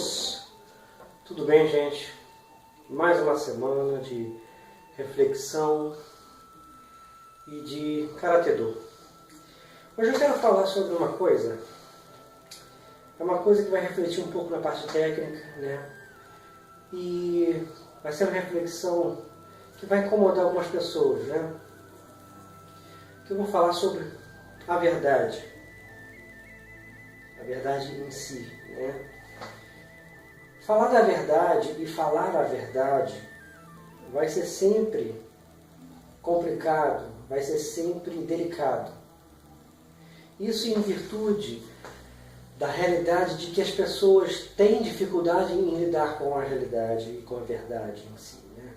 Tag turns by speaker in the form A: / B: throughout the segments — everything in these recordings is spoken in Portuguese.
A: todos! Tudo bem, gente? Mais uma semana de reflexão e de Karatê-Do. Hoje eu quero falar sobre uma coisa, é uma coisa que vai refletir um pouco na parte técnica, né? E vai ser uma reflexão que vai incomodar algumas pessoas, né? Que eu vou falar sobre a verdade em si, né? Falar da verdade e falar a verdade vai ser sempre complicado, vai ser sempre delicado. Isso em virtude da realidade de que as pessoas têm dificuldade em lidar com a realidade e com a verdade em si, né?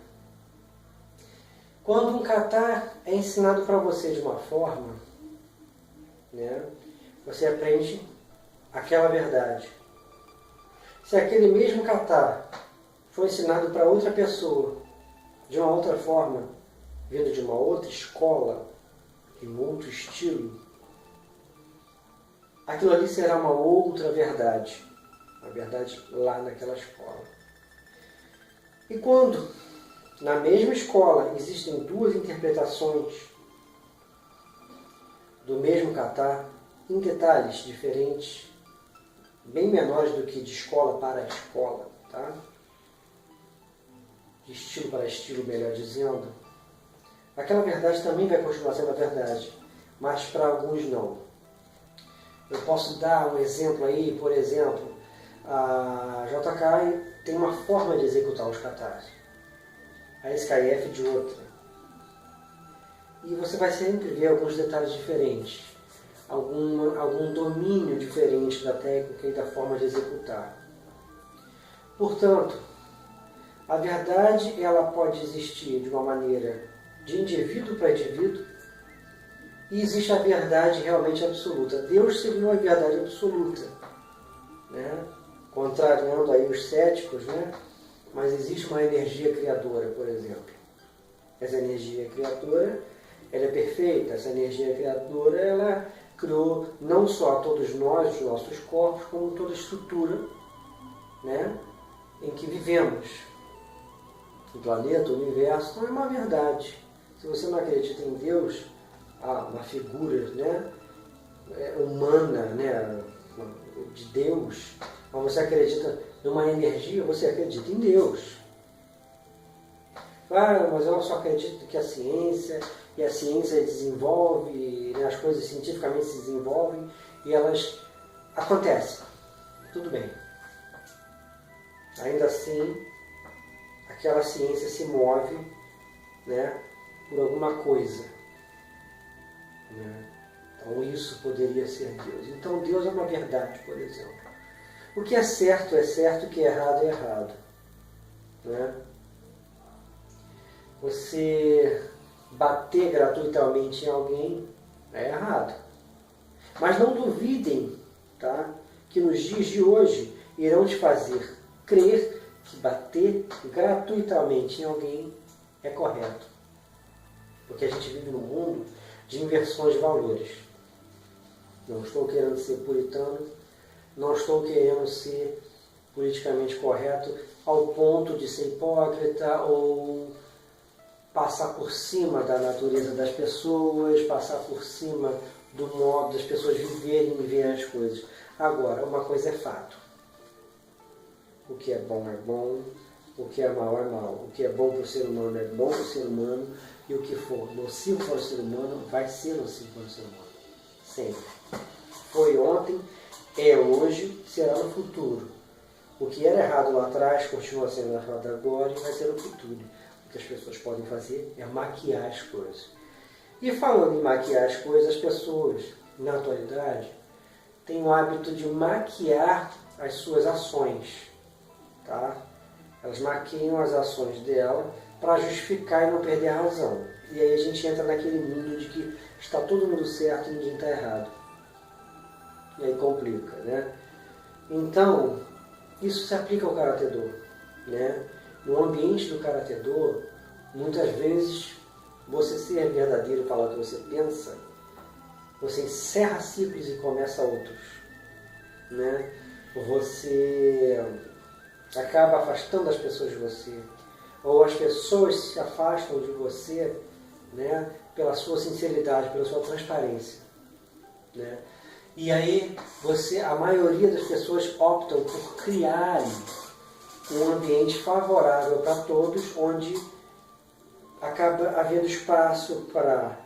A: Quando um kata é ensinado para você de uma forma, né, você aprende aquela verdade. Se aquele mesmo kata foi ensinado para outra pessoa de uma outra forma, vindo de uma outra escola, de um outro estilo, aquilo ali será uma outra verdade, a verdade lá naquela escola. E quando na mesma escola existem duas interpretações do mesmo kata, em detalhes diferentes, bem menores do que de escola para escola, tá? De estilo para estilo, melhor dizendo, aquela verdade também vai continuar sendo a verdade, mas para alguns não. Eu posso dar um exemplo aí, por exemplo, a JK tem uma forma de executar os katas, a SKF de outra. E você vai sempre ver alguns detalhes diferentes, algum domínio diferente da técnica e da forma de executar. Portanto, a verdade ela pode existir de uma maneira de indivíduo para indivíduo, e existe a verdade realmente absoluta. Deus seria uma verdade absoluta, né? Contrariando aí os céticos, né? Mas existe uma energia criadora, por exemplo. Essa energia criadora, ela é perfeita. Essa energia criadora, ela criou não só todos nós, os nossos corpos, como toda a estrutura, né, em que vivemos. O planeta, o universo, não é uma verdade. Se você não acredita em Deus, uma figura, né, humana, né, de Deus, mas você acredita numa energia, você acredita em Deus. Claro, mas eu só acredito que a ciência desenvolve, né, as coisas cientificamente se desenvolvem e elas acontecem. Tudo bem. Ainda assim, aquela ciência se move, né, por alguma coisa, né? Então isso poderia ser Deus. Então Deus é uma verdade, por exemplo. O que é certo, o que é errado, né? Você bater gratuitamente em alguém é errado. Mas não duvidem, tá, que nos dias de hoje irão te fazer crer que bater gratuitamente em alguém é correto. Porque a gente vive num mundo de inversões de valores. Não estou querendo ser puritano, não estou querendo ser politicamente correto ao ponto de ser hipócrita ou passar por cima da natureza das pessoas, passar por cima do modo das pessoas viverem e ver as coisas. Agora, uma coisa é fato. O que é bom, o que é mal, o que é bom para o ser humano é bom para o ser humano, e o que for nocivo para o ser humano vai ser nocivo para o ser humano. Sempre. Foi ontem, é hoje, será no futuro. O que era errado lá atrás continua sendo errado agora e vai ser no futuro. O que as pessoas podem fazer é maquiar as coisas. E falando em maquiar as coisas, as pessoas, na atualidade, têm o hábito de maquiar as suas ações. Tá? Elas maquiam as ações dela para justificar e não perder a razão. E aí a gente entra naquele mundo de que está todo mundo certo e ninguém está errado. E aí complica, né? Então, isso se aplica ao Karatê-Do, né? No ambiente do Karatê-Do, muitas vezes, você ser verdadeiro e falar o que você pensa, você encerra ciclos e começa outros, né? Você acaba afastando as pessoas de você, ou as pessoas se afastam de você, né, pela sua sinceridade, pela sua transparência, né? E aí a maioria das pessoas optam por criarem um ambiente favorável para todos, onde acaba havendo espaço para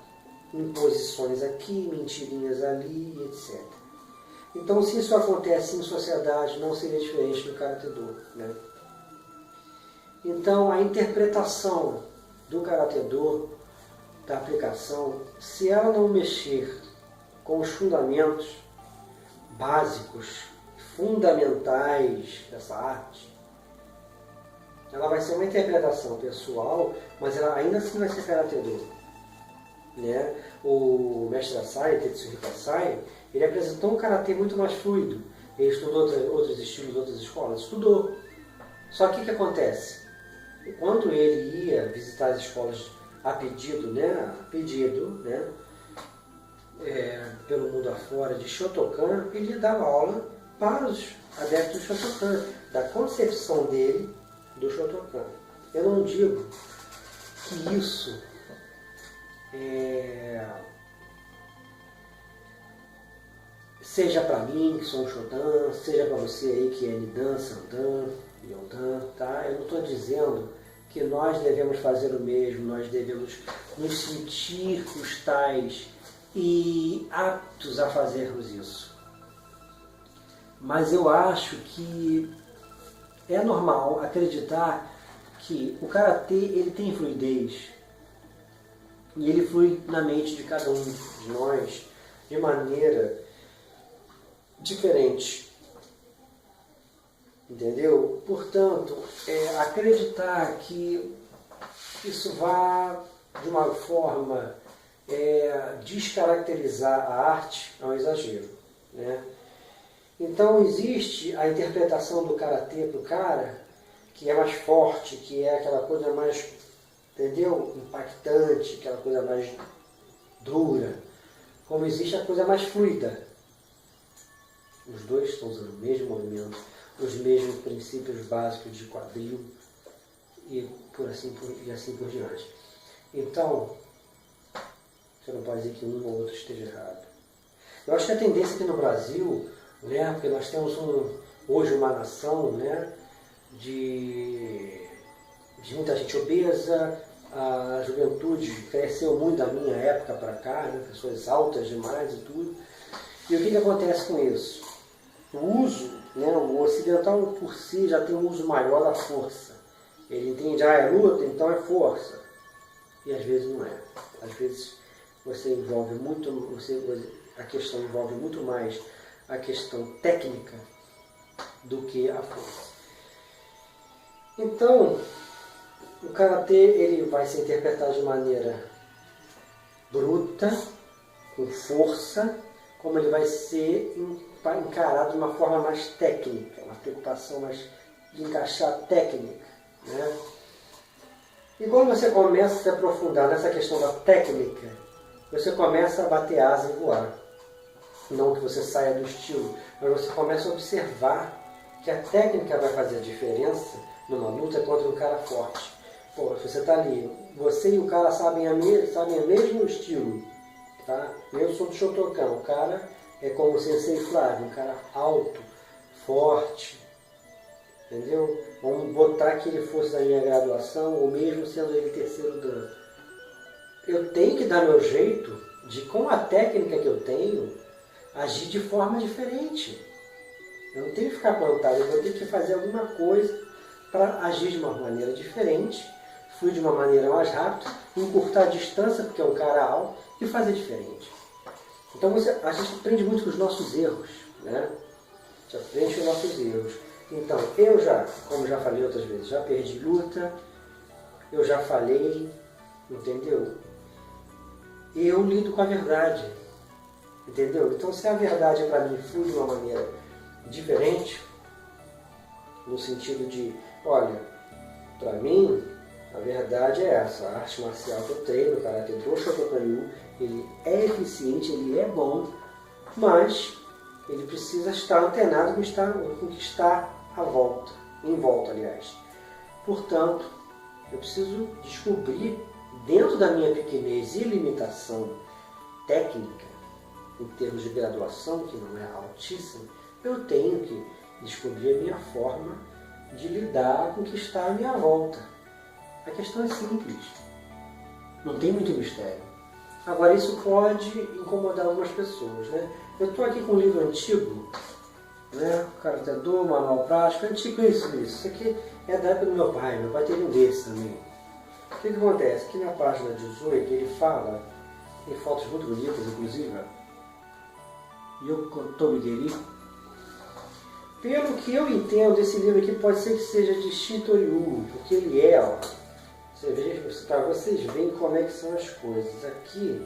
A: imposições aqui, mentirinhas ali, etc. Então, se isso acontece em sociedade, não seria diferente no Karate Do, né? Então, a interpretação do Karate Do, da aplicação, se ela não mexer com os fundamentos básicos, fundamentais dessa arte, ela vai ser uma interpretação pessoal, mas ela ainda assim vai ser Karate Do, né? O mestre Asai, Tetsuhiko Asai, ele apresentou um karatê muito mais fluido. Ele estudou outros estilos, outras escolas, estudou. Só que o que acontece? Quando ele ia visitar as escolas a pedido, né, pelo mundo afora de Shotokan, ele dava aula para os adeptos do Shotokan, da concepção dele do Shotokan. Eu não digo que isso seja para mim, que sou um Shodan, seja para você aí que é Nidan, Sandan, Yodan, tá? Eu não estou dizendo que nós devemos fazer o mesmo, nós devemos nos sentir os tais e aptos a fazermos isso. Mas eu acho que é normal acreditar que o Karatê ele tem fluidez e ele flui na mente de cada um de nós de maneira diferente. Entendeu? Portanto, acreditar que isso vá de uma forma descaracterizar a arte é um exagero, né? Então existe a interpretação do karatê para o cara que é mais forte, que é aquela coisa mais, entendeu? Impactante, aquela coisa mais dura, como existe a coisa mais fluida. Os dois estão usando o mesmo movimento, os mesmos princípios básicos de quadril e assim por diante. Então, você não pode dizer que um ou outro esteja errado. Eu acho que a tendência aqui no Brasil, né, porque nós temos hoje uma nação, né, de muita gente obesa, a juventude cresceu muito da minha época para cá, né, pessoas altas demais e tudo. E o que acontece com isso? O uso, né, o ocidental por si já tem um uso maior da força. Ele entende, é luta, então é força. E às vezes não é. Às vezes você envolve muito, a questão envolve muito mais a questão técnica do que a força. Então, o karatê ele vai se interpretar de maneira bruta, com força, como ele vai ser encarado de uma forma mais técnica, uma preocupação mais de encaixar técnica, né? E quando você começa a se aprofundar nessa questão da técnica, você começa a bater asa e voar. Não que você saia do estilo, mas você começa a observar que a técnica vai fazer a diferença numa luta contra um cara forte. Pô, se você está ali, você e o cara sabem o mesmo estilo, tá? Eu sou do Shotokan, o cara é como o Sensei Flávio, um cara alto, forte, entendeu? Vamos botar que ele fosse da minha graduação, ou mesmo sendo ele terceiro dan. Eu tenho que dar meu jeito de, com a técnica que eu tenho, agir de forma diferente. Eu não tenho que ficar plantado, eu vou ter que fazer alguma coisa para agir de uma maneira diferente, fluir de uma maneira mais rápida, encurtar a distância, porque é um cara alto, e fazer diferente. Então a gente aprende muito com os nossos erros, né? A gente aprende com os nossos erros. Então, eu já, como já falei outras vezes, já perdi luta, eu já falei, entendeu? Eu lido com a verdade, entendeu? Então, se a verdade para mim flui de uma maneira diferente, no sentido de, olha, para mim, a verdade é essa, a arte marcial que eu treino, o Karate Do Shotokan-ryu, ele é eficiente, ele é bom, mas ele precisa estar antenado com o que está à volta. em volta, aliás. Portanto, eu preciso descobrir, dentro da minha pequenez e limitação técnica, em termos de graduação, que não é altíssima, eu tenho que descobrir a minha forma de lidar com o que está à minha volta. A questão é simples. Não tem muito mistério. Agora, isso pode incomodar algumas pessoas, né? Eu estou aqui com um livro antigo, né? Karate Do, Manual Prático, antigo isso. Isso aqui é da época do meu pai teria um desse também. O que acontece? Aqui na página 18 ele fala, tem fotos muito bonitas, inclusive, Yokotobigeri. Pelo que eu entendo, esse livro aqui pode ser que seja de Shitoryu, porque ele é, ó, para vocês verem como é que são as coisas. Aqui,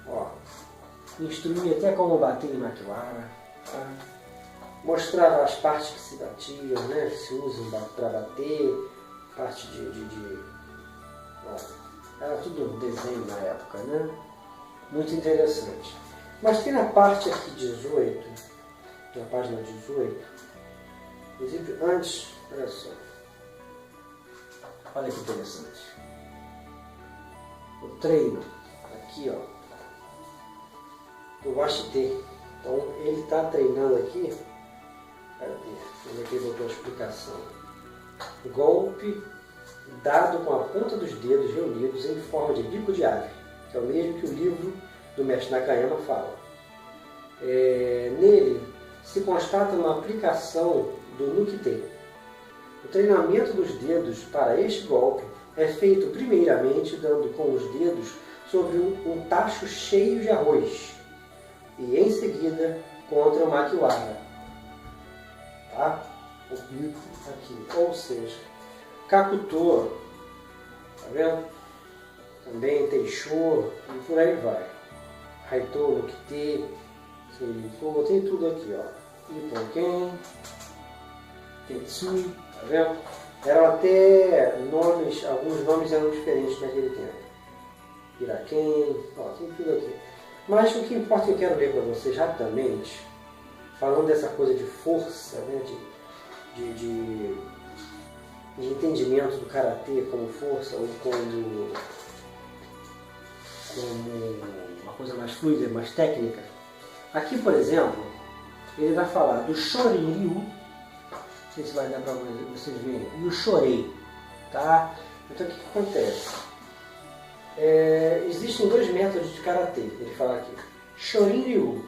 A: ó, instruía até como bater em Makiwara, tá? Mostrava as partes que se batiam, né, que se usam para bater, parte ó, era tudo desenho na época, né? Muito interessante. Mas tem na parte aqui 18, na página 18, inclusive antes, olha só, olha que interessante. O treino, aqui ó, do Washite. Então ele está treinando aqui, onde aqui botou a explicação. Golpe dado com a ponta dos dedos reunidos em forma de bico de ave, que é o mesmo que o livro do mestre Nakayama fala. Nele se constata uma aplicação do Nukite. O treinamento dos dedos para este golpe é feito primeiramente dando com os dedos sobre um tacho cheio de arroz e em seguida contra o Makiwara. Tá? O bico aqui. Ou seja, Kakuto, tá vendo? Também Teisho e por aí vai. Haito, Nukite, Seiriko, tem tudo aqui, ó. Ipponken, Tetsui, tá vendo? Eram até nomes, alguns nomes eram diferentes naquele tempo. Iraken, ó, tem tudo aqui. Mas o que importa que eu quero ler para vocês rapidamente, falando dessa coisa de força, né, de entendimento do Karatê como força ou como uma coisa mais fluida, mais técnica. Aqui, por exemplo, ele vai falar do Shorin Ryu, não sei se vai dar para vocês verem, e o Shorei, tá? Então o que acontece? Existem dois métodos de Karatê, ele fala aqui. Shorin Ryu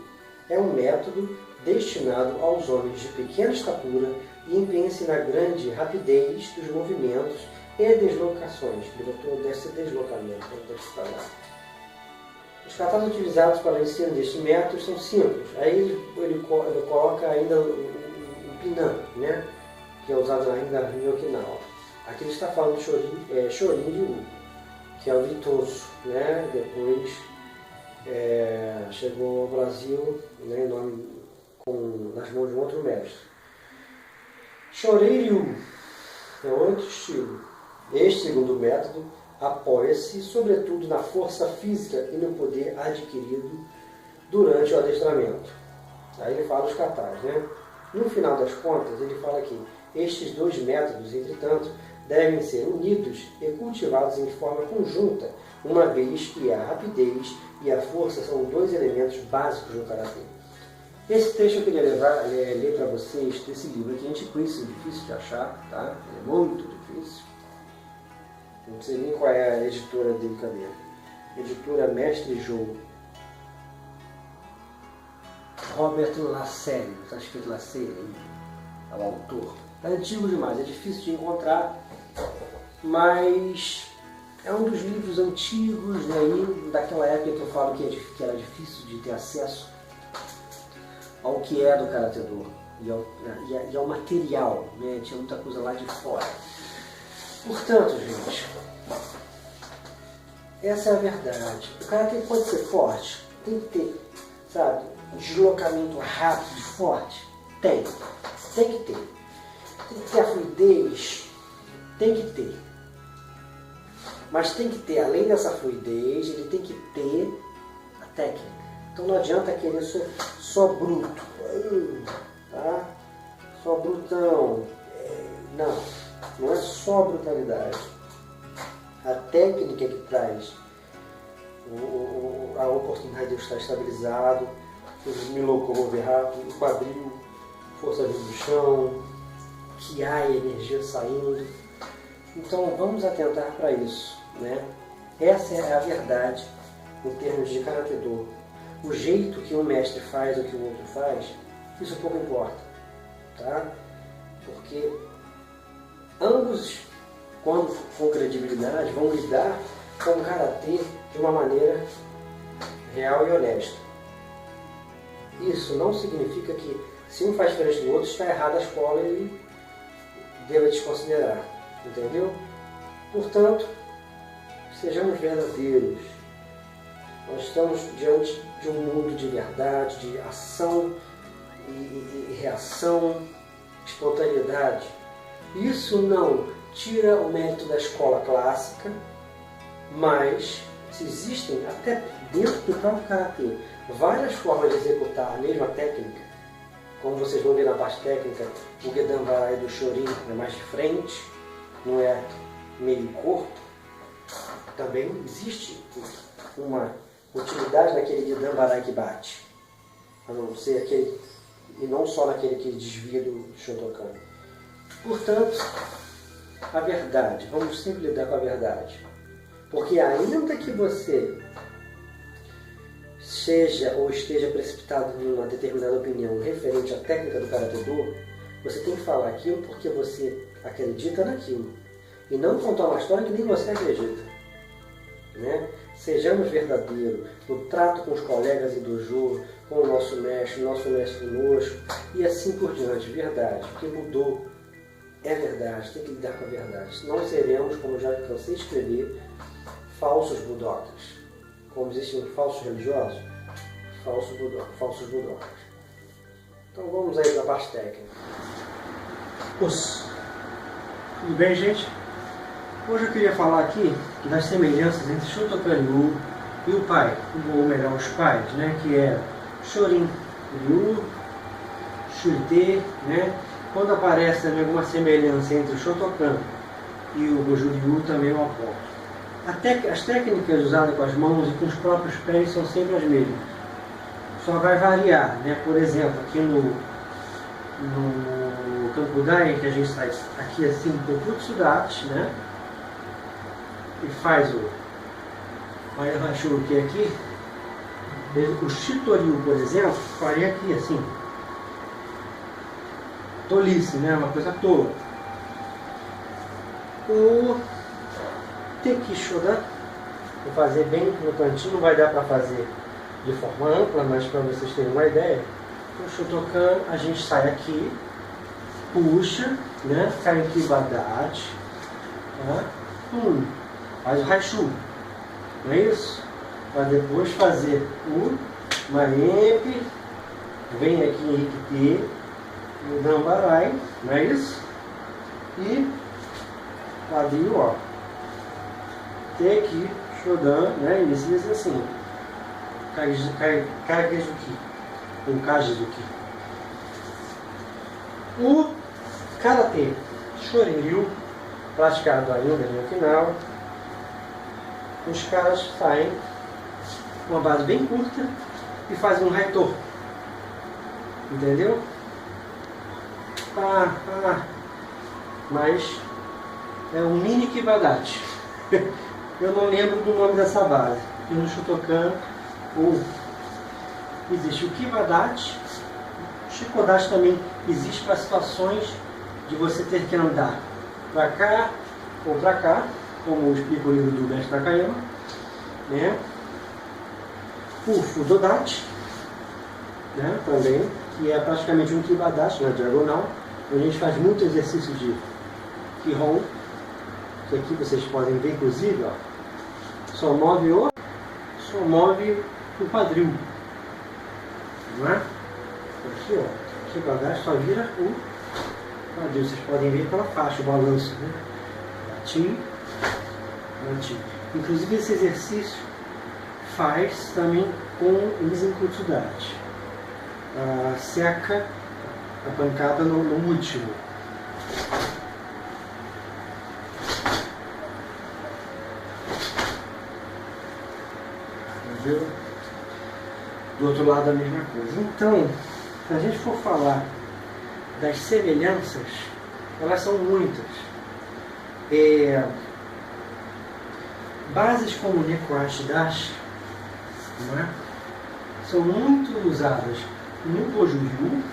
A: é um método destinado aos homens de pequena estatura e empenha-se na grande rapidez dos movimentos e deslocações. Deve ser deslocamento, deve falar. Os katanas utilizados para o ensino deste método são simples. Aí ele coloca ainda o Pinan, né? Que é usado ainda em Okinawa. Aqui ele está falando de Shorin Ryu, que é o Vitoso, né? Depois chegou ao Brasil, né, nas mãos de um outro mestre. Shorei Ryu é outro estilo. Este segundo método apoia-se sobretudo na força física e no poder adquirido durante o adestramento. Aí ele fala os katas, né? No final das contas, ele fala que estes dois métodos, entretanto, devem ser unidos e cultivados em forma conjunta, uma vez que a rapidez e a força são dois elementos básicos do karatê. Esse texto eu queria ler para vocês desse livro aqui, antiquíssimo, difícil de achar, tá? É muito difícil. Não sei nem qual é a editora dele, cadê? Editora Mestre Joe. Robert Lacerre, está escrito Lacerre aí, é o autor. É antigo demais, é difícil de encontrar, mas é um dos livros antigos, né, daquela época que eu falo que era difícil de ter acesso ao que é do Karate Do e ao material, né, tinha muita coisa lá de fora. Portanto, gente, essa é a verdade. O Karate pode ser forte, tem que ter, sabe, um deslocamento rápido e forte. Tem que ter. Tem que ter a fluidez, tem que ter. Mas tem que ter, além dessa fluidez, ele tem que ter a técnica. Então não adianta querer só bruto, tá? Só brutão. Não é só brutalidade. A técnica que traz a oportunidade de eu estar estabilizado, me locomover rápido, o quadril, força vindo do chão, que há energia saindo. Então vamos atentar para isso, né? Essa é a verdade em termos de Karate Do. O jeito que um mestre faz ou que o outro faz, isso pouco importa, tá? Porque ambos, quando com credibilidade, vão lidar com o Karatê de uma maneira real e honesta. Isso não significa que se um faz diferente do outro, está errada a escola e deva desconsiderar, entendeu? Portanto, sejamos verdadeiros. Nós estamos diante de um mundo de verdade, de ação e reação, espontaneidade. Isso não tira o mérito da escola clássica, mas se existem, até dentro do próprio Karatê, várias formas de executar a mesma técnica. Como vocês vão ver na parte técnica, o Gedan Barai do Shorin é mais de frente, não é meio corpo. Também existe uma utilidade naquele Gedan Barai que bate, a não ser aquele, e não só naquele que desvia do Shotokan. Portanto, a verdade, vamos sempre lidar com a verdade. Porque ainda que você seja ou esteja precipitado em uma determinada opinião referente à técnica do Karate Do, você tem que falar aquilo porque você acredita naquilo. E não contar uma história que nem você acredita. Né? Sejamos verdadeiros no trato com os colegas e dojo, com o nosso mestre conosco, e assim por diante. Verdade, o que mudou é verdade, tem que lidar com a verdade. Senão seremos, como já cansei de escrever, falsos budokas. Como existem falsos religiosos, falsos budokas. Então vamos aí para a parte técnica. Tudo bem, gente? Hoje eu queria falar aqui das semelhanças entre Shotokan Ryu e o pai, ou melhor, os pais, né? Que é Shorin Ryu, Shurite, né? Quando aparece também alguma semelhança entre o Shotokan e o Goju Ryu, também eu aponto. As técnicas usadas com as mãos e com os próprios pés são sempre as mesmas. Só vai variar, né? Por exemplo, aqui no Kankudai, que a gente sai aqui assim, do Kutsudachi, né? E faz o Maihashuruki aqui. O Shitoryu, por exemplo, faria aqui assim. Tolice, né? Uma coisa tola. O Tekishodan, vou fazer bem no cantinho, não vai dar para fazer de forma ampla, mas para vocês terem uma ideia. O Shotokan, a gente sai aqui, puxa, né? Cai aqui Badate, tá? Faz o Haishu, não é isso? Para depois fazer o Maempe, vem aqui em Rikite, o Dambarai, não é isso? E quadril, ó. Tem aqui Shodan, né? Inicia assim. Kagezuki. Ou Kajizuki. O Karatê Shorin-ryu, praticado ainda no final, os caras saem com uma base bem curta e fazem um Haito. Entendeu? Mas é um mini Kibadachi. Eu não lembro do nome dessa base. E no Shotokan existe o Kibadachi. O Shikodachi também existe para situações de você ter que andar para cá ou para cá, como explica o livro do mestre Nakayama, né? O Fudodachi, né? Também, que é praticamente um Kibadachi na diagonal, onde a gente faz muito exercício de Kihon. Isso aqui vocês podem ver, inclusive, ó, só move o quadril, não é? Aqui, ó, Kibadachi só vira o quadril. Vocês podem ver pela faixa, o balanço, né? Bati. Inclusive esse exercício faz também com o Isenkutsudachi. Seca a pancada no último. Viu? Do outro lado a mesma coisa. Então, se a gente for falar das semelhanças, elas são muitas. Bases como Nekoashi Dashi, não é? São muito usadas no Goju-Ryu,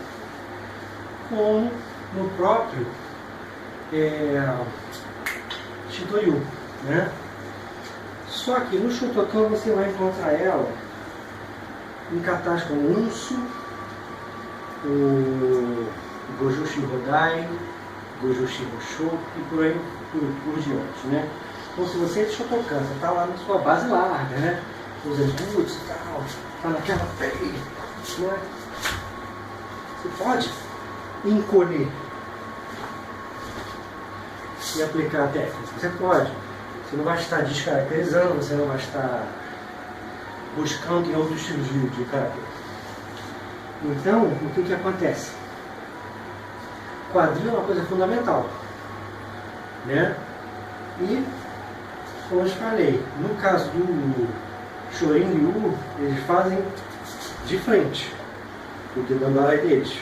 A: como no próprio Shito-Ryu, né? Só que no Shotokan você vai encontrar ela em katas como Unsu, o Goju Shirodai, Goju Shirosho e por aí por diante, né? Então se você é de Shotokan, você está lá na sua base larga, né? Os embutes e tal, está naquela pele, né? Você pode encolher e aplicar a técnica. Você pode. Você não vai estar descaracterizando, você não vai estar buscando em outros estilos de karatê. Então, o que acontece? Quadril é uma coisa fundamental, né? E, como eu falei, no caso do Shorin Ryu, eles fazem de frente, o Dedambarai deles.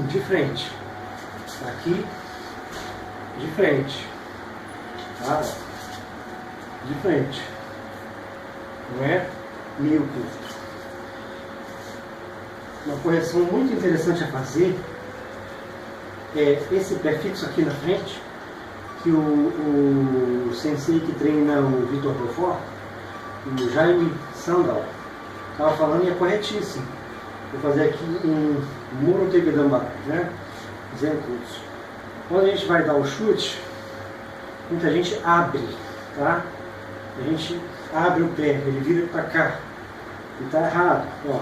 A: De frente. Aqui, de frente. Tá? De frente. Não é meio curto. Uma correção muito interessante a fazer é esse prefixo aqui na frente, que o sensei que treina o Vitor Beaufort, o Jaime Sandal, estava falando e é corretíssimo. Vou fazer aqui um Murotei Gedambarai, né? Zenkutsu. Quando a gente vai dar o chute, muita gente abre, tá? A gente abre o pé, ele vira para cá. E está errado, ó.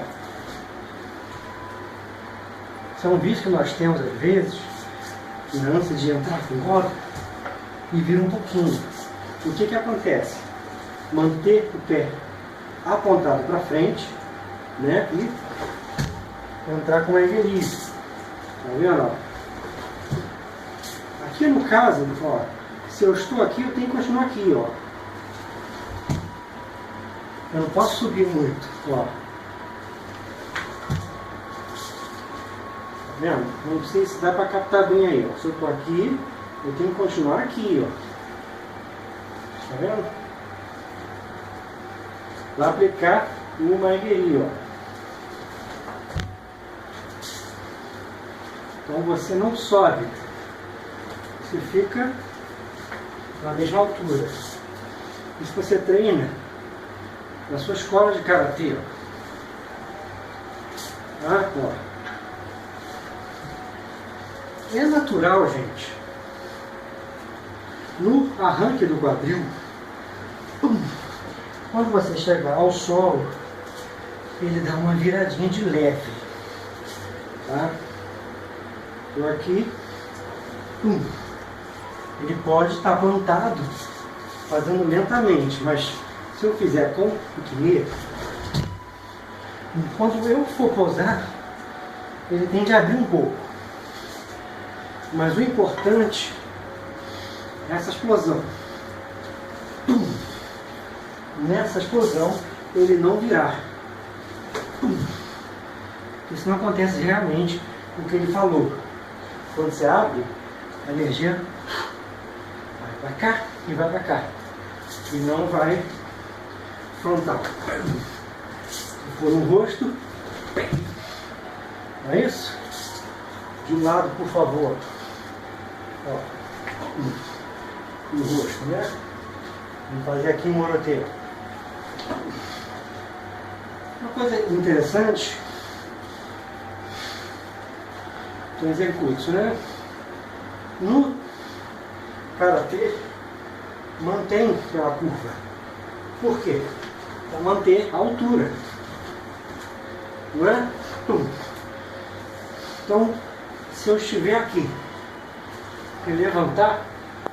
A: São vídeos que nós temos às vezes, antes de entrar com roda, e vira um pouquinho. O que acontece? Manter o pé apontado para frente, né? E entrar com erguerizo. Tá vendo? Ó? Aqui no caso, ó, se eu estou aqui, eu tenho que continuar aqui, ó. Eu não posso subir muito, ó. Tá vendo? Não sei se dá para captar bem aí, ó. Se eu estou aqui, eu tenho que continuar aqui, ó. Tá vendo? Vai aplicar o maigeri, ó. Então você não sobe, você fica na mesma altura. Isso você treina na sua escola de karatê. Tá? Ó. É natural, gente, no arranque do quadril, quando você chega ao solo, ele dá uma viradinha de leve. Tá? Estou aqui, ele pode estar plantado, fazendo lentamente, mas se eu fizer com piquenique, enquanto eu for pousar, ele tende a abrir um pouco. Mas o importante é essa explosão. Nessa explosão, ele não virar. Isso não acontece realmente o que ele falou. Quando você abre, a energia vai para cá e vai para cá. E não vai frontal. Se for no rosto, não é isso? De um lado, por favor. Ó. No rosto, né? Vamos fazer aqui um moroteio. Uma coisa interessante, tem Zenkutsu, né? No karatê, mantém aquela curva. Por quê? Para manter a altura. Não é? Então, se eu estiver aqui e levantar,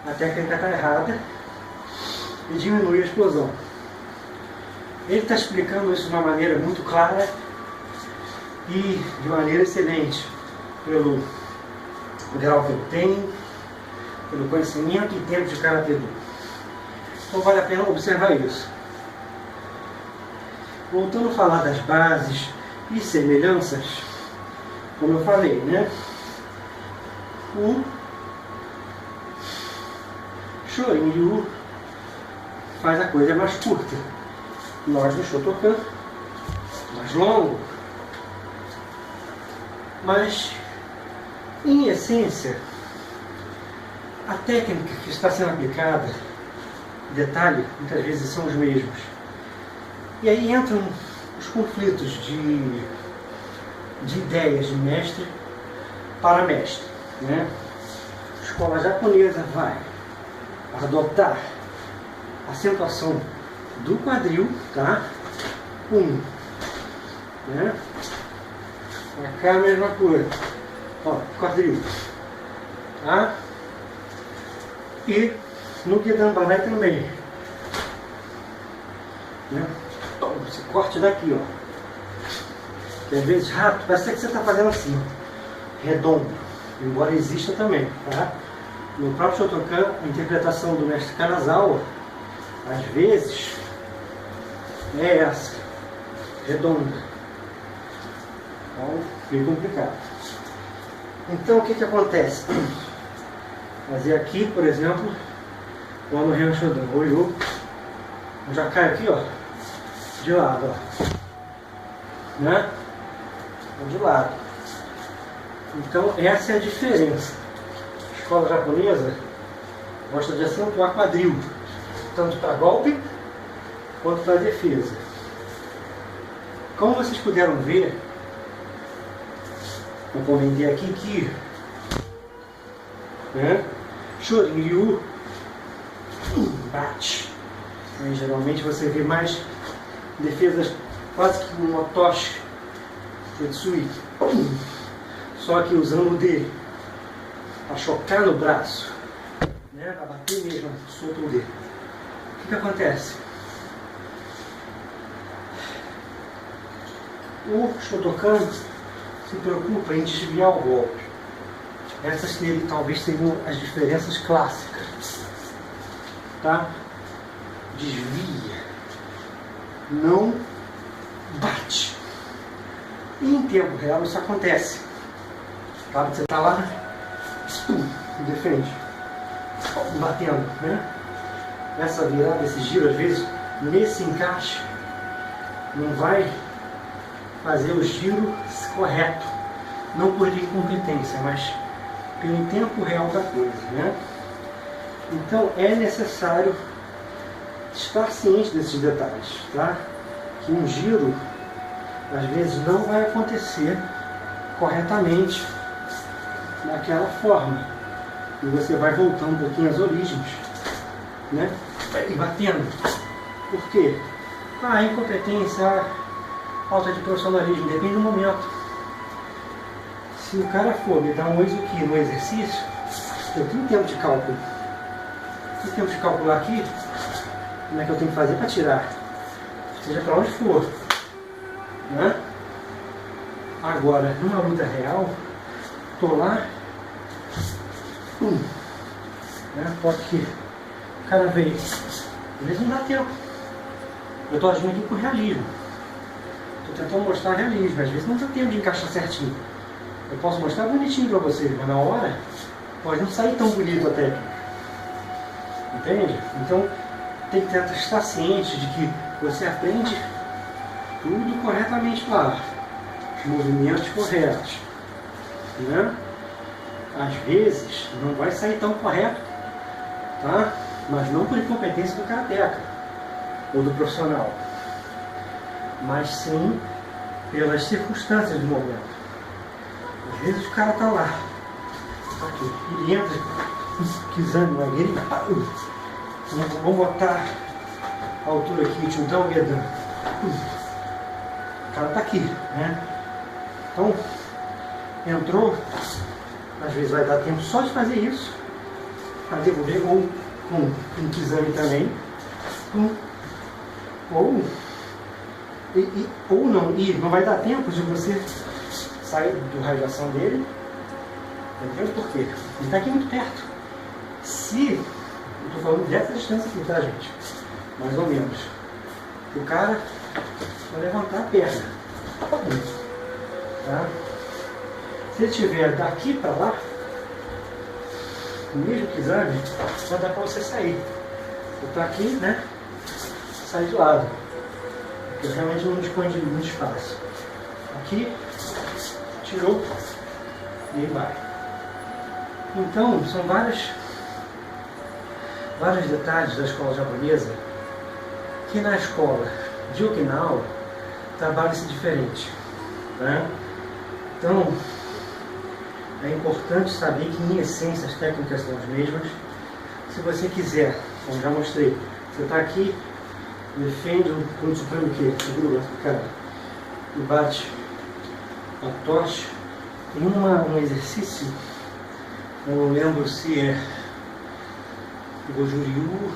A: a técnica está errada e diminuir a explosão. Ele está explicando isso de uma maneira muito clara e de maneira excelente, pelo grau que eu tenho, pelo conhecimento e tempo de karatê. Então vale a pena observar isso. voltando a falar das bases e semelhanças, como eu falei, né? O Shorin-ryu faz a coisa mais curta. Nós no Shotokan, mais longo. Mas, em essência, a técnica que está sendo aplicada, detalhe, muitas vezes são os mesmos. E aí entram os conflitos de ideias de mestre para mestre, né? A escola japonesa vai adotar a acentuação do quadril, tá? Né? Cá a mesma coisa, ó, quadril, tá? E no Gedan Banai também, né? Esse corte daqui, ó, que às vezes rápido, parece que você está fazendo assim, ó, redondo, embora exista também, tá? No próprio Shotokan, a interpretação do mestre Kanazawa, às vezes, é essa, redonda. Então, fica complicado. Então, o que acontece? Fazer aqui, por exemplo, lá no Ryo Shodan, olhou, já cai aqui, ó, de lado, ó, né? De lado. Então, essa é a diferença. A escola japonesa gosta de acentuar quadril, tanto para golpe quanto para defesa. Como vocês puderam ver, eu comentei aqui que, né, Shorin-ryu bate. Aí, geralmente você vê mais defesas quase que um otoshi, Tetsui, só que usando o D para chocar no braço, né, para bater mesmo, solta o D. O que acontece? O Shotokan se preocupa em desviar o golpe. Essas talvez seriam as diferenças clássicas, tá? Desvia, não bate. E em tempo real isso acontece. Claro que você está lá, defende, batendo, né? Essa virada, esse giro, às vezes, nesse encaixe, não vai fazer o giro correto, não por incompetência, mas pelo tempo real da coisa, né? Então é necessário estar ciente desses detalhes, tá? Que um giro às vezes não vai acontecer corretamente daquela forma, e você vai voltando um pouquinho às origens, né? E batendo. Por quê? Incompetência, falta de profissionalismo, depende do momento. Se o cara for me dar um Oizuki no exercício, eu tenho tempo de cálculo. Eu tenho tempo de calcular aqui como é que eu tenho que fazer para tirar, seja para onde for, né? Agora, numa luta real, tô lá, né? Pode que o cara veio, às vezes não dá tempo. Eu tô agindo aqui com realismo. Estou tentando mostrar realismo, às vezes não dá tempo de encaixar certinho. Eu posso mostrar bonitinho para vocês, mas na hora pode não sair tão bonito a técnica. Entende? Então tem que tentar estar ciente de que você aprende tudo corretamente lá, os movimentos corretos, né? Às vezes não vai sair tão correto, tá? Mas não por incompetência do karateca ou do profissional, mas sim pelas circunstâncias do momento. Às vezes o cara tá lá, aqui, ele entra, Kizami, ele, vamos botar a altura aqui, chutar o Gedan. O cara tá aqui, né? Então, entrou, às vezes vai dar tempo só de fazer isso, para devolver, ou com um Kizami também, ou não, e não vai dar tempo de você sair do raio de ação dele, entendeu? Por quê? Ele está aqui muito perto. Se, eu estou falando dessa distância aqui, tá, gente? Mais ou menos. O cara Vai levantar a perna. Tá? Se ele estiver daqui para lá, mesmo que exame, já dá para você sair. Você está aqui, né? Sai de lado. Porque realmente não dispõe de muito espaço. Aqui, tirou e vai. Então, são vários detalhes da escola japonesa que na escola de Okinawa trabalha-se diferente. Né? Então, é importante saber que, em essência, as técnicas são as mesmas. Se você quiser, como já mostrei, você está aqui, defende o ponto supremo que segura o cara e bate a tocha. Tem um exercício, eu não lembro se é Gojuriu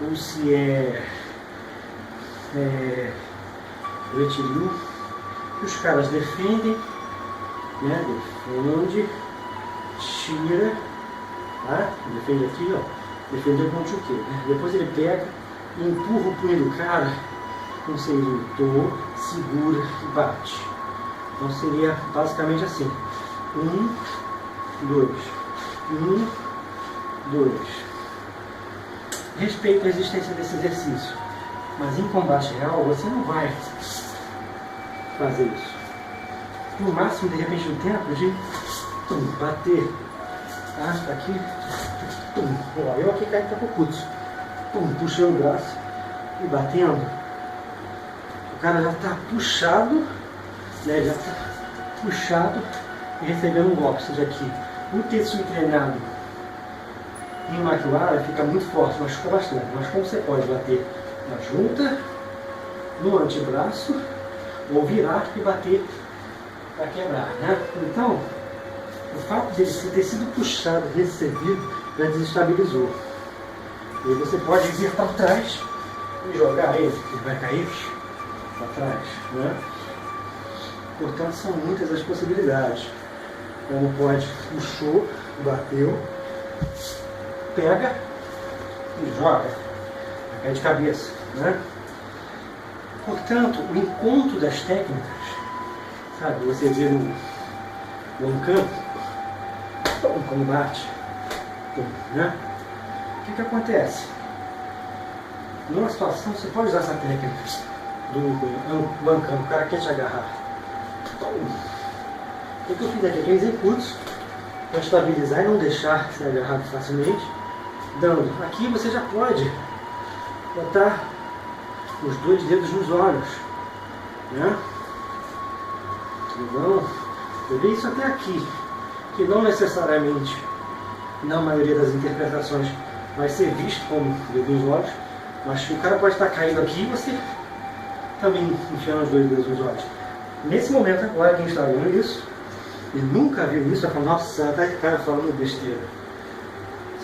A: ou se é Uechi-ryu, que os caras defendem, né? Defende, tira, tá? Defende aqui, ó, defende com o chuque, né? Depois ele pega e empurra o punho do cara, então seria lutou, segura e bate. Então seria basicamente assim: 1, 2, 1, 2. Respeito a existência desse exercício, mas em combate real você não vai fazer isso. No máximo, de repente, no tempo de bater, tá? Aqui, eu aqui caí para o Kokutsu, puxando o braço e batendo. O cara já está puxado, né? Já está puxado e recebendo um golpe. Ou seja, aqui, o tecido treinado em Makiwara fica muito forte, machuca bastante. Mas como você pode bater na junta, no antebraço, ou virar e bater para quebrar, né? Então, o fato dele ter sido puxado, recebido, já desestabilizou. E você pode vir para trás e jogar ele vai cair para trás, né? Portanto, são muitas as possibilidades. Como pode, puxou, bateu, pega e joga, cai de cabeça, né? Portanto, o encontro das técnicas, sabe, você vê no Wankan, como bate, né? O que acontece? Numa situação, você pode usar essa técnica do Wankan, o cara quer te agarrar. O que eu fiz aqui? Eu executo para estabilizar e não deixar ser agarrado facilmente, dando. Aqui você já pode botar os 2 dedos nos olhos, né? Então, eu vi isso até aqui, que não necessariamente, na maioria das interpretações, vai ser visto como dedo nos olhos, mas o cara pode estar caindo aqui e você também enfiando os 2 dedos nos olhos. Nesse momento agora, quem está vendo isso e nunca viu isso, vai falar: nossa, tá esse cara falando besteira.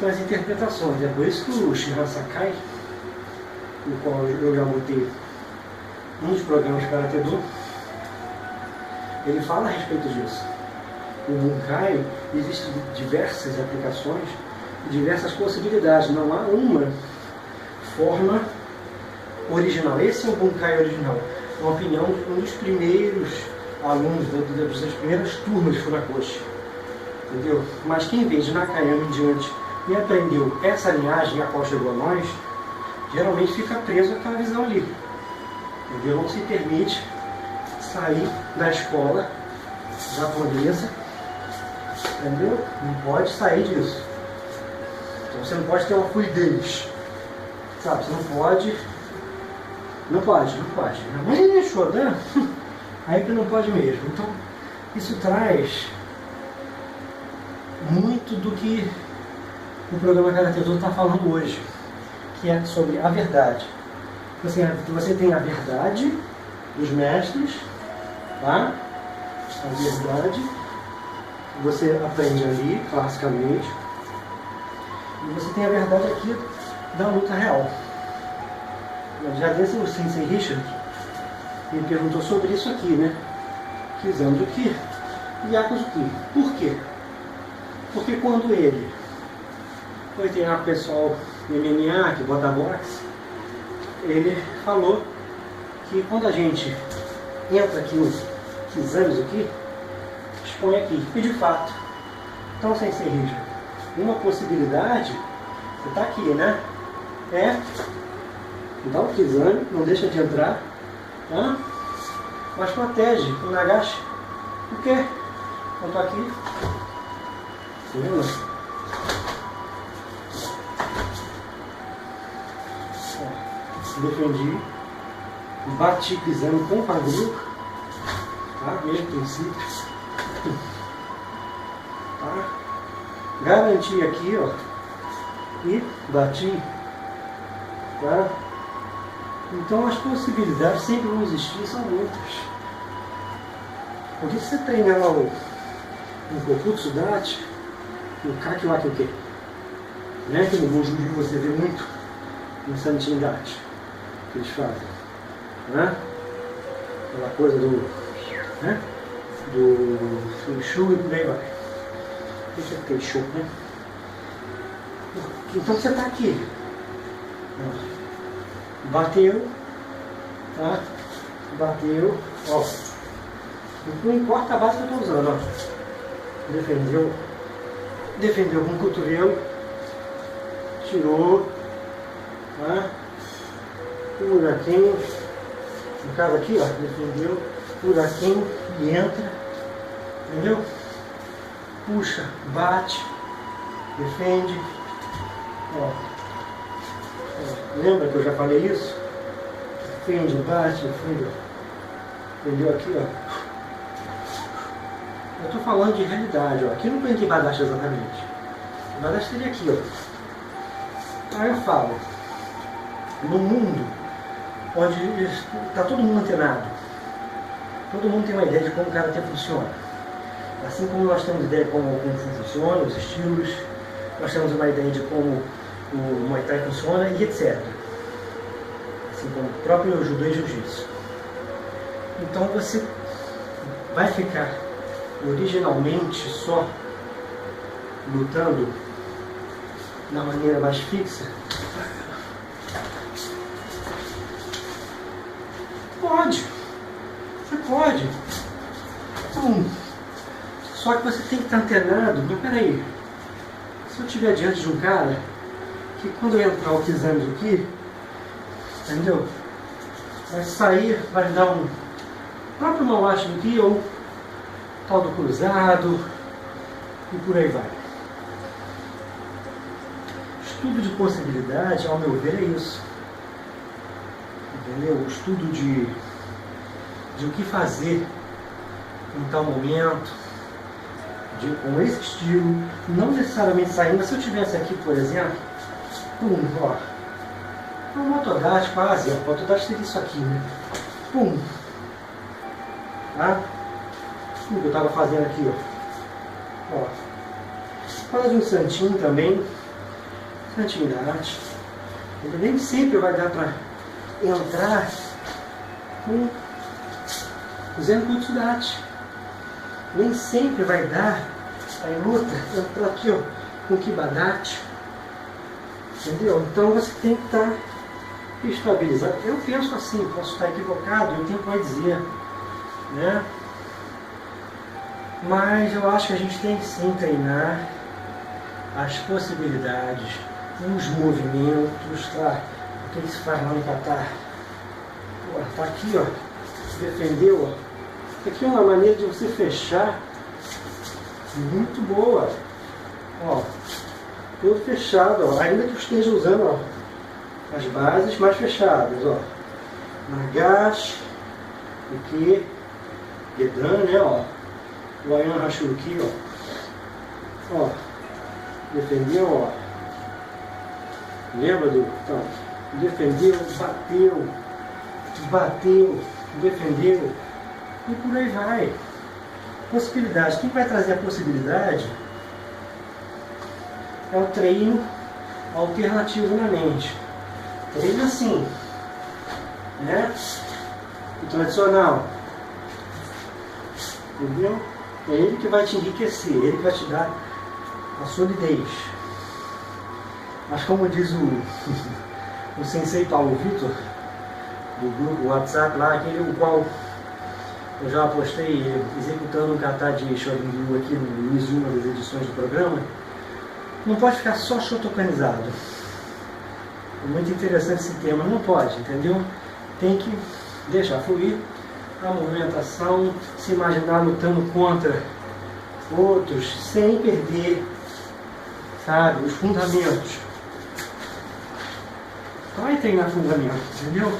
A: São as interpretações, é por isso que o Shihan Sakai, no qual eu já botei um dos programas Karate Do, ele fala a respeito disso. O Bunkai, existem diversas aplicações, diversas possibilidades, não há uma forma original. Esse é o Bunkai original, uma opinião de um dos primeiros alunos, das primeiras turmas de Funakoshi, entendeu? Mas quem veio de Nakayama em diante e aprendeu essa linhagem, a qual chegou a nós, geralmente fica preso àquela visão ali, entendeu? Não se permite sair da escola japonesa, entendeu? Não pode sair disso. Então você não pode ter uma fluidez, sabe? Você não pode. Mas ele deixou, né? Aí que não pode mesmo. Então, isso traz muito do que o programa Karate Do está falando hoje, que é sobre a verdade. Você tem a verdade dos mestres, tá? A verdade, você aprende ali, classicamente, e você tem a verdade aqui da luta real. Já desse o Sensei Richard me perguntou sobre isso aqui, né? Kizamuzuki e Yakuzuki. Por quê? Porque quando ele foi treinar com o pessoal MMA, que bota boxe, ele falou que quando a gente entra aqui nos exames aqui, expõe aqui, e de fato, então sem ser rígido, uma possibilidade, você está aqui, né? Dá um exame, não deixa de entrar, tá? Mas protege, não agache. Por quê? Eu estou aqui, tá vendo? Defendi, bati pisando com o quadril, tá? Mesmo princípio, tá? Garanti aqui, ó, e bati, tá? Então as possibilidades sempre vão existir, são muitas. Porque se você treinar lá o Kokutsu Dachi, o Kakiwaki, né? Que no Goju você vê muito no Santin Dachi que eles fazem, né? Aquela coisa do, né? Do Shu e por aí vai. O que é aquele Shu, né? Então você está aqui, bateu, tá? Bateu, ó. Não importa a base que eu estou usando, ó. Defendeu com o cotovelo, tirou, tá? O buraquinho, no caso aqui, ó, defendeu, buraquinho e entra, entendeu? Puxa, bate, defende, ó. Lembra que eu já falei isso? Defende, bate, defende, ó. Entendeu aqui, ó? Eu estou falando de realidade, ó. Aqui não tem que Badashi exatamente. Badashi seria aqui, ó. Aí eu falo, no mundo onde está todo mundo antenado, todo mundo tem uma ideia de como o Karatê funciona. Assim como nós temos ideia de como o Kung Fu funciona, os estilos, nós temos uma ideia de como o Muay Thai funciona e etc. Assim como o próprio Judô e Jiu-Jitsu. Então você vai ficar originalmente só lutando na maneira mais fixa? Pode, você pode. Só que você tem que estar antenado. Mas peraí, se eu estiver diante de um cara que quando eu entrar o Kizames aqui, entendeu? Vai sair, vai dar um próprio Mawashi aqui ou tal do cruzado e por aí vai. Estudo de possibilidade, ao meu ver, é isso. Entendeu? O estudo de o que fazer em tal momento, com esse estilo, não necessariamente saindo. Se eu tivesse aqui, por exemplo, ó, um Motodachi quase, ó, o Motodachi seria isso aqui, né? Tá? O que eu estava fazendo aqui, ó. Fala de um santinho também, santinho Dachi. Nem sempre vai dar para entrar com o Zenkutsu Dachi. Nem sempre vai dar a luta entrar aqui, ó, com o Kibadachi. Entendeu? Então você tem que estar estabilizado. Eu penso assim, posso estar equivocado, o tempo vai dizer, né? Mas eu acho que a gente tem que sim treinar as possibilidades, os movimentos, tá? O que se faz lá no Catar. Tá aqui, ó, defendeu, ó. Aqui é uma maneira de você fechar muito boa, ó, todo fechado, ó, ainda que eu esteja usando, ó, as bases mais fechadas, ó, Nagashi, aqui, Gedan, né, ó, o Ayan Hashuki, ó, defendeu, ó, lembra do, então, defendeu, bateu, defendeu, e por aí vai. Possibilidade. Quem vai trazer a possibilidade é o treino alternativo na mente. Treino assim, né? O tradicional. Entendeu? É ele que vai te enriquecer, ele que vai te dar a solidez. Mas como diz o sensei Paulo Vitor, do grupo WhatsApp lá, aquele o qual eu já postei executando um kata de Shorin-ryu aqui no início de uma das edições do programa. Não pode ficar só shotokanizado. É muito interessante esse tema, não pode, entendeu? Tem que deixar fluir a movimentação, se imaginar lutando contra outros, sem perder, sabe, os fundamentos. Vai treinar fundamento, entendeu?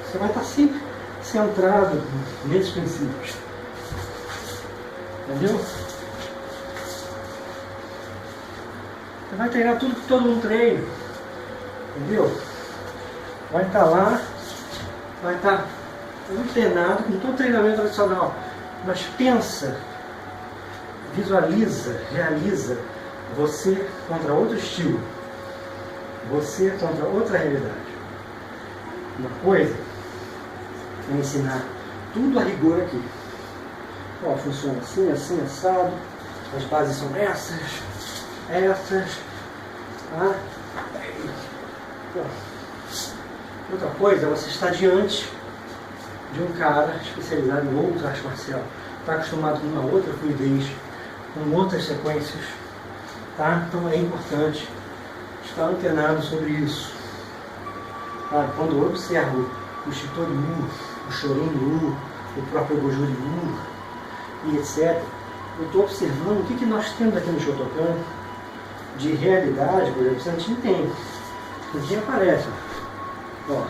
A: Você vai estar sempre centrado nesses princípios. Entendeu? Você vai treinar tudo que todo mundo treina. Entendeu? Vai estar lá, vai estar muito treinado com todo treinamento tradicional. Mas pensa, visualiza, realiza você contra outro estilo. Você contra outra realidade. Uma coisa é ensinar tudo a rigor aqui. Ó, funciona assim, assim, assado. As bases são essas. Tá? Outra coisa é você estar diante de um cara especializado em outra arte marcial. Está acostumado com uma outra fluidez, com outras sequências. Tá? Então é importante estar antenado sobre isso. Tá? Quando eu observo o Shitoryu, o Shorin-ryu, o próprio Goju-ryu e etc., eu estou observando o que nós temos aqui no Shotokan de realidade, por exemplo, Santin tem. Santin aparece. Ó.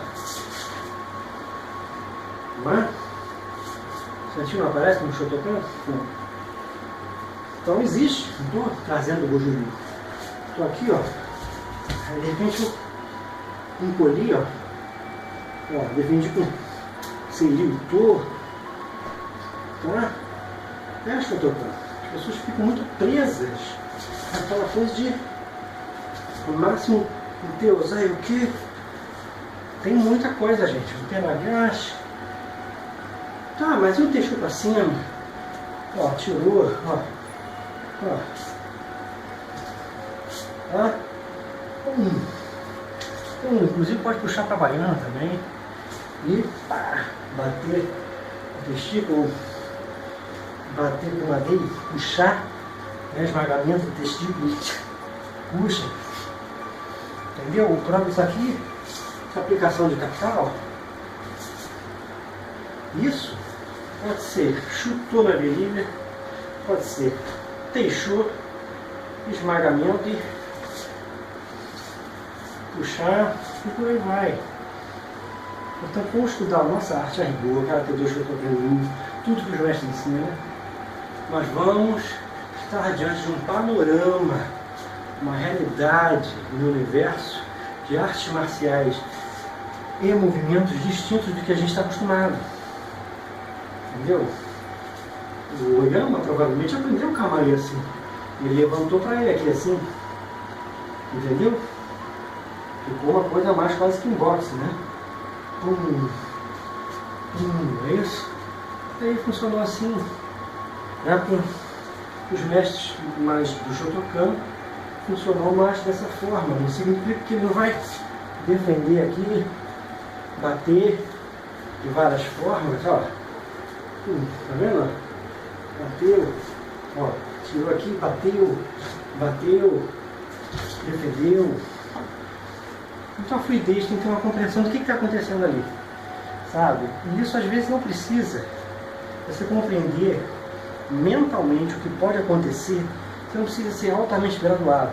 A: Não é? Santin não aparece no Shotokan? Não. Então existe. Não estou trazendo o Goju-ryu. Estou aqui, ó. Aí, de repente eu encolhi, ó. Ó, defendi com Seiryu torto. Tá? É Shotokan. As pessoas ficam muito presas naquela coisa de o máximo Teosai, o que? Tem muita coisa, gente. O Tenagashi. Tá, mas e o Teixu pra cima? Ó, tirou, ó. Tá? Inclusive pode puxar pra baiana também. E pá, bater o testículo. Bater com madeira, puxar, né, esmagamento do testículo, puxa. Entendeu? O próprio isso aqui, essa aplicação de cacau, isso pode ser chutou na virilha, pode ser teixou, esmagamento e puxar e por aí vai. Portanto, vamos estudar a nossa arte a rigor, cara, que Deus estou aprendendo, tudo que os mestres ensinam. Nós vamos estar diante de um panorama, uma realidade no universo de artes marciais e movimentos distintos do que a gente está acostumado. Entendeu? O Oyama provavelmente aprendeu o Kamae assim. Ele levantou para ele aqui assim. Entendeu? Ficou uma coisa mais quase que um boxe, né? É isso? E aí funcionou assim. Para os mestres mais do Shotokan, funcionou mais dessa forma. Não significa que ele não vai defender aqui, bater de várias formas. Ó. Tá vendo? Bateu, ó, tirou aqui, bateu, defendeu. Então a fluidez tem que ter uma compreensão do que está acontecendo ali. Sabe? E isso às vezes não precisa. Você compreender mentalmente o que pode acontecer, você não precisa ser altamente graduado.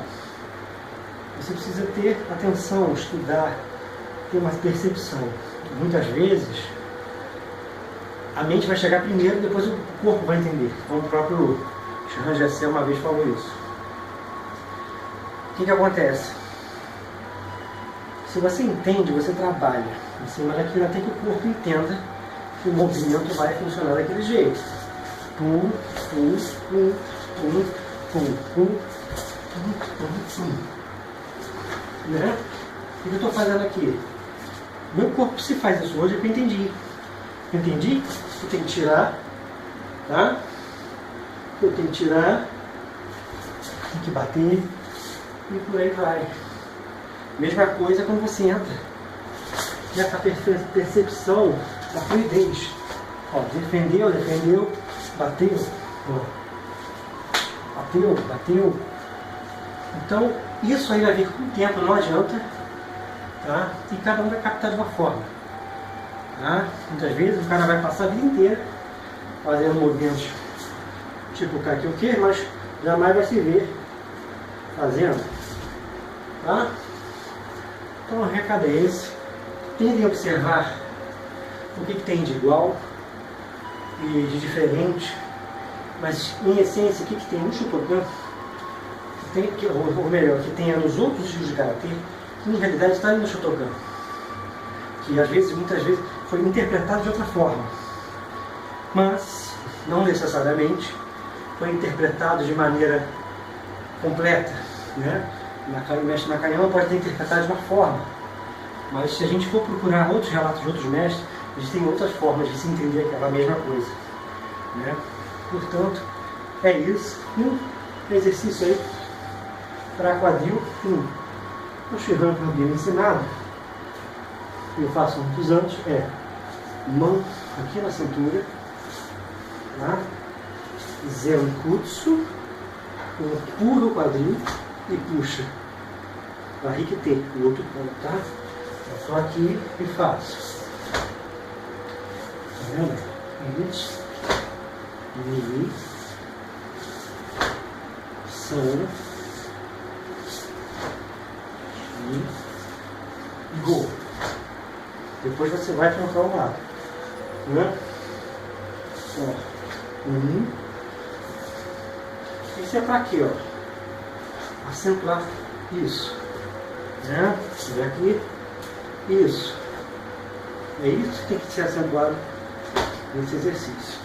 A: Você precisa ter atenção, estudar, ter uma percepção. Muitas vezes, a mente vai chegar primeiro, depois o corpo vai entender. Como o próprio Shan Jessé uma vez falou isso. O que acontece? Se você entende, você trabalha em cima daquilo até que o corpo entenda que o movimento vai funcionar daquele jeito. Pum. Né? O que eu estou fazendo aqui? Meu corpo, se faz isso hoje, é que eu entendi. Entendi? Eu tenho que tirar, tá? Eu tenho que tirar, tem que bater e por aí vai. Mesma coisa quando você entra nessa percepção da fluidez. Ó, defendeu, bateu, ó, bateu. Então, isso aí vai vir com o tempo, não adianta, tá? E cada um vai captar de uma forma, tá? Muitas vezes o cara vai passar a vida inteira fazendo movimentos tipo o Kakyoke, mas jamais vai se ver fazendo, tá? Então o recado é esse. Tentem observar o que tem de igual e de diferente, mas em essência o que tem no Shotokan, ou melhor, que tem nos outros estilos de Karatê, que em realidade está no Shotokan, que às vezes, muitas vezes, foi interpretado de outra forma, mas não necessariamente foi interpretado de maneira completa, né? O mestre Nakayama pode ter interpretado de uma forma, mas se a gente for procurar outros relatos de outros mestres, a gente tem outras formas de se entender aquela mesma coisa, né? Portanto, é isso. Um exercício aí para quadril, o Shihan que eu havia ensinado, que eu faço há muitos anos, é mão aqui na cintura, tá? Zenkutsu, empurra o quadril e puxa. Barrique-te, o outro ponto, tá? Eu só aqui e faço. Tá vendo? Isso. Mi. San. E go. Depois você vai trocar o lado. Né? Ó. Isso é para quê, ó? Acentuar isso. Né? E aqui. Isso. É isso que tem que ser acentuado nesse exercício.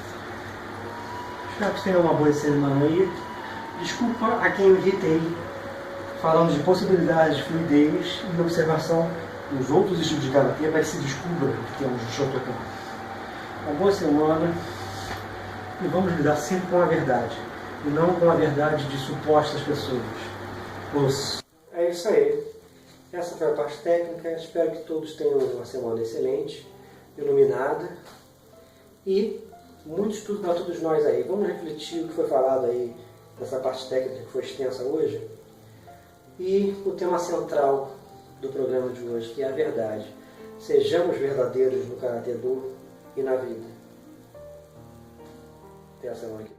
A: Espero que tenha uma boa semana aí. Desculpa a quem eu irritei, falando de possibilidades de fluidez e observação nos outros estilos de Karatê para que se descubra que temos no Shotokan. Uma boa semana e vamos lidar sempre com a verdade e não com a verdade de supostas pessoas. É isso aí. Essa foi a parte técnica. Espero que todos tenham uma semana excelente, iluminada e muito estudo para todos nós aí. Vamos refletir o que foi falado aí nessa parte técnica que foi extensa hoje e o tema central do programa de hoje, que é a verdade. Sejamos verdadeiros no Karatê-Do e na vida. Até a semana que vem.